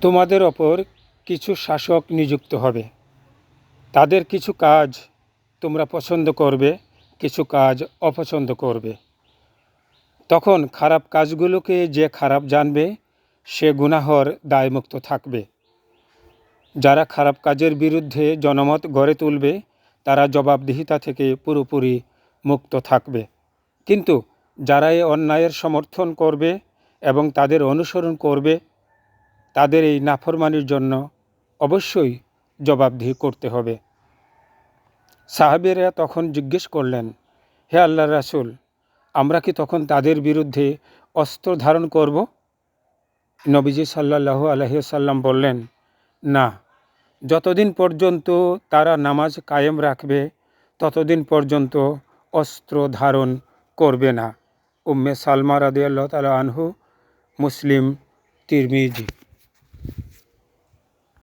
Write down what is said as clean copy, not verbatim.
তোমাদের ওপর কিছু শাসক নিযুক্ত হবে। তাদের কিছু কাজ তোমরা পছন্দ করবে, কিছু কাজ অপছন্দ করবে। তখন খারাপ কাজগুলোকে যে খারাপ জানবে সে গুনাহর দায়মুক্ত থাকবে। যারা খারাপ কাজের বিরুদ্ধে জনমত গড়ে তুলবে তারা জবাবদিহিতা থেকে পুরোপুরি মুক্ত থাকবে। কিন্তু যারা এই অন্যায়ের সমর্থন করবে এবং তাদের অনুসরণ করবে তাদের এই নাফরমানির জন্য অবশ্যই জবাবদিহি করতে হবে। সাহাবীরা তখন জিজ্ঞেস করলেন, হে আল্লাহর রাসূল, আমরা কি তখন তাদের বিরুদ্ধে অস্ত্র ধারণ করব? নবীজি সাল্লাল্লাহু আলাইহি ওয়াসাল্লাম বললেন, না, যতদিন পর্যন্ত তারা নামাজ কায়েম রাখবে ততদিন পর্যন্ত অস্ত্র ধারণ করবে না। উম্মে সালমা রাদিয়াল্লাহু তাআলা আনহু, মুসলিম, তিরমিজি।